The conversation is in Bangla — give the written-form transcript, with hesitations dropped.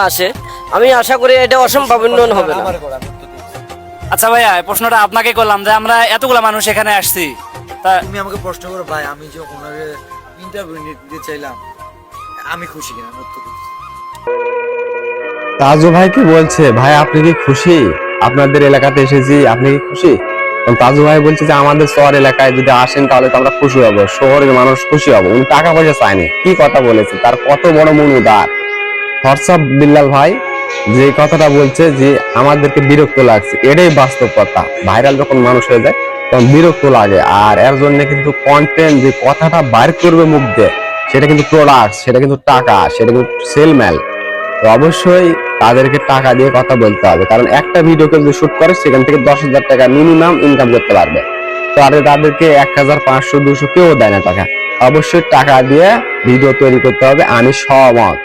আসে, আমি আশা করি এটা অসম্ভব উন্নয়ন হবে না। আচ্ছা ভাইয়া, এই প্রশ্নটা আপনাকে করলাম যে আমরা এতগুলা মানুষ এখানে আসছি, তা তুমি আমাকে প্রশ্ন করো ভাই, আমি যে ওনাকে ইন্টারভিউ নিতে চাইলাম, আমি খুশি কিনা উত্তর দিচ্ছি। তাজু ভাই কি বলছে, ভাই আপনি কি খুশি? আপনাদের এলাকাতে এসেছি, আপনি কি খুশি? কারণ তাজু ভাই বলছে যে আমাদের শহর এলাকায় যদি আসেন তাহলে তো আমরা খুশি হব, শহরের মানুষ খুশি হব। উনি টাকা পয়সা চায়নি, কি কথা বলেছে, তার কত বড় মন উদার। হোয়াটসঅ্যাপ বিল্লাল ভাই যে কথাটা বলছে যে আমাদেরকে বিরক্ত লাগছে, এটাই বাস্তব কথা। ভাইরাল যখন মানুষ হয়ে যায় তখন বিরক্ত লাগে, আর এর জন্য কিন্তু কন্টেন্ট যে কথাটা বাইর করবে মুখ দিয়ে, সেটা কিন্তু প্রোডাক্ট, সেটা কিন্তু টাকা, সেটা কিন্তু সেলম্যান। তো অবশ্যই তাদেরকে টাকা দিয়ে কথা বলতে হবে, কারণ একটা ভিডিওকে যদি শুট করে সেখান থেকে 10,000 টাকা মিনিমাম ইনকাম করতে পারবে। তো আর তাদেরকে 1,000, 500, 200 কেউ দেয় না টাকা। অবশ্যই টাকা দিয়ে ভিডিও তৈরি করতে হবে, আমি সহমত।